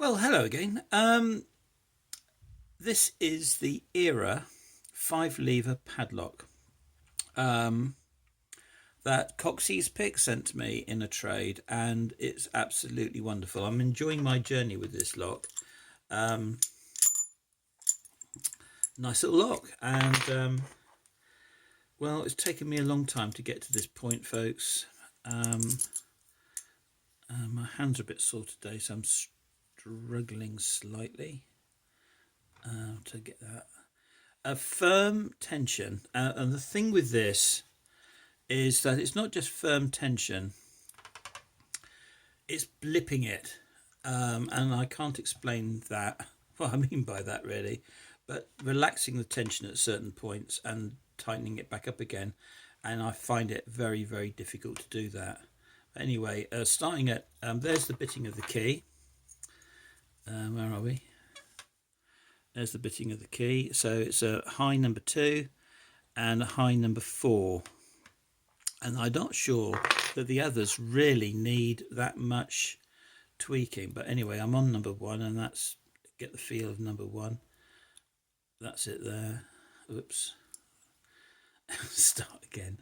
Well, hello again. This is the ERA 5-lever padlock that Coxie's Pick sent to me in a trade, and it's absolutely wonderful. I'm enjoying my journey with this lock. Um, nice little lock, and well, it's taken me a long time to get to this point, folks. My hands are a bit sore today, so I'm struggling slightly to get that. A firm tension, and the thing with this is that it's not just firm tension, it's blipping it, and I can't explain that, what I mean by that really, but relaxing the tension at certain points and tightening it back up again, and I find it very, very difficult to do that. But anyway, starting at, there's the bitting of the key. Where are we? There's the bitting of the key. So it's a high number 2 and a high number 4. And I'm not sure that the others really need that much tweaking. But anyway, I'm on number 1, and that's, get the feel of number 1. That's it there. Oops. Start again.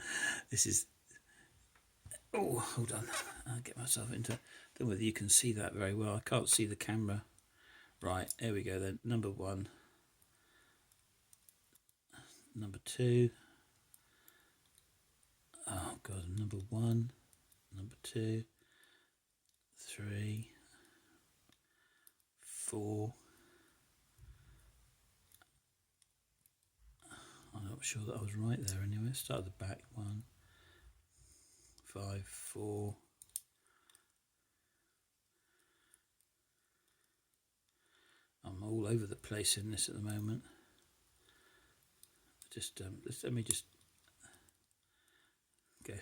This is, oh, hold on. I'll get myself into, I don't know whether you can see that very well. I can't see the camera. Right, there we go then. Number 1. Number 2. Oh god, number 1, number 2, 3, 4. I'm not sure that I was right there anyway. Start at the back. 1, 5, 4. I'm all over the place in this at the moment. Just let me just. Okay,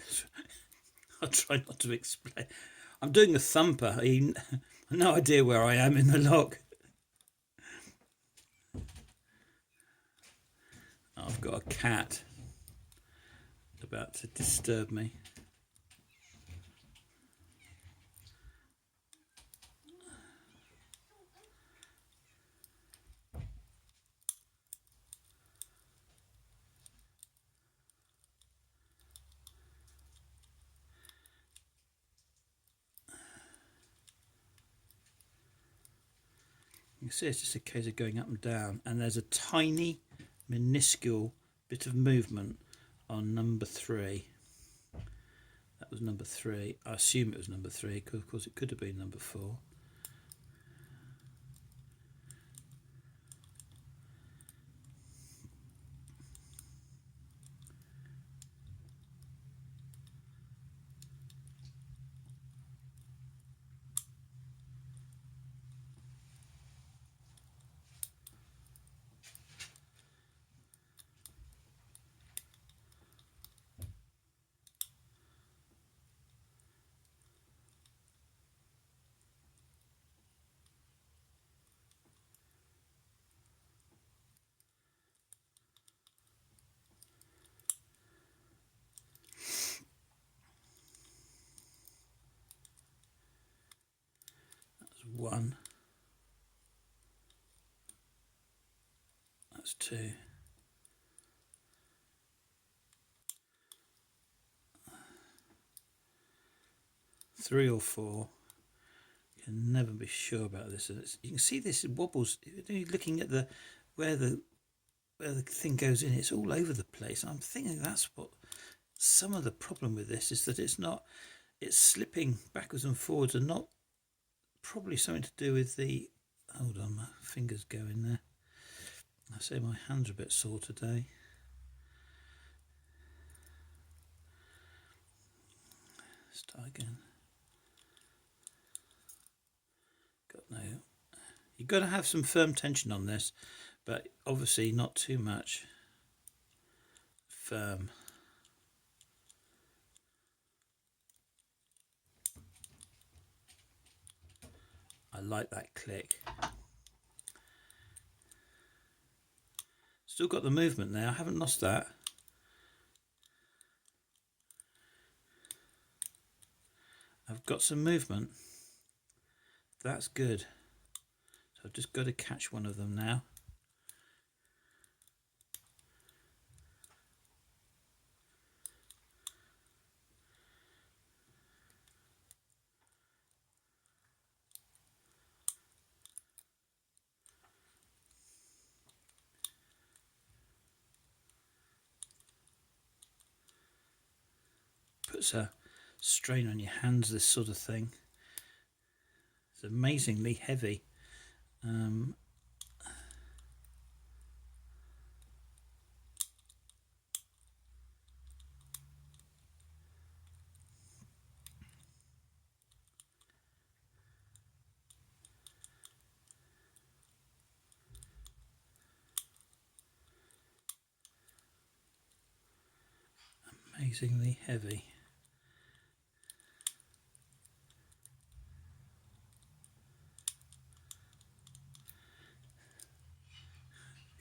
I'll try not to explain. I'm doing a thumper. I have no idea where I am in the lock. I've got a cat about to disturb me. You see, it's just a case of going up and down, and there's a tiny, minuscule bit of movement on number 3. That was number 3. I assume it was number 3, because of course it could have been number 4. That's 1. That's 2. 3 or 4. You can never be sure about this. You can see this wobbles. You're looking at the where the thing goes in. It's all over the place. I'm thinking that's what some of the problem with this is, that it's slipping backwards and forwards, and not probably something to do with the. Hold on, my fingers go in there. I say my hands are a bit sore today. Start again. No, you've got to have some firm tension on this, but obviously not too much firm. I like that click. Still got the movement there. I haven't lost that. I've got some movement. That's good. I've just got to catch one of them now. Puts a strain on your hands, this sort of thing. It's amazingly heavy. Amazingly heavy.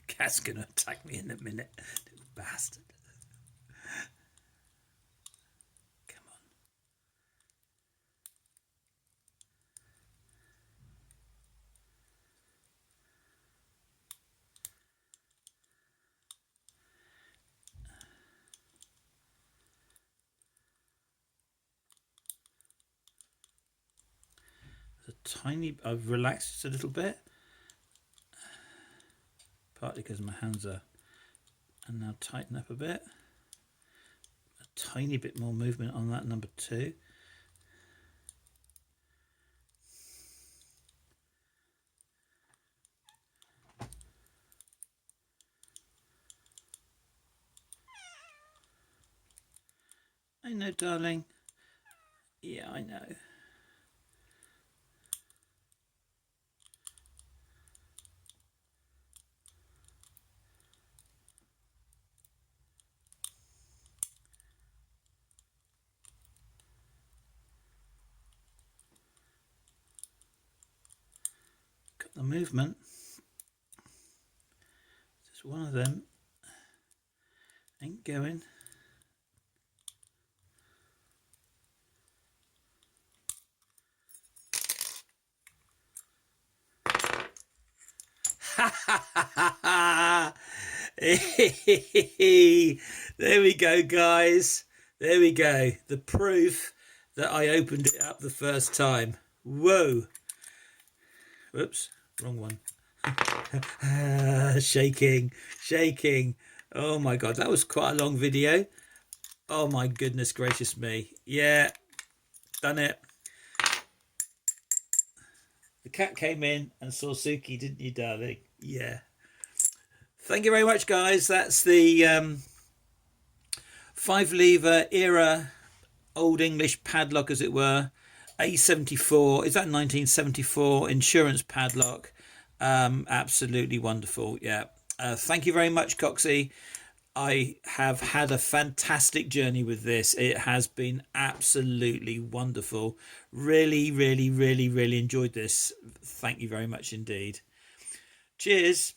Cat's gonna attack me in a minute. Bastard. Come on. I've relaxed it a little bit, partly because my hands are, and now tighten up a bit. A tiny bit more movement on that number 2. I know, darling. Yeah, I know. Got the movement. Just one of them ain't going. There we go, guys. There we go. The proof that I opened it up the first time. Whoa. Whoops, wrong one. Shaking. Oh my God, that was quite a long video. Oh my goodness gracious me. Yeah, done it. The cat came in and saw Suki, didn't you, darling? Yeah. Thank you very much, guys. That's the 5-lever ERA Old English padlock, as it were. A74. Is that 1974 insurance padlock? Absolutely wonderful. Yeah. Thank you very much, Coxie. I have had a fantastic journey with this. It has been absolutely wonderful. Really enjoyed this. Thank you very much indeed. Cheers.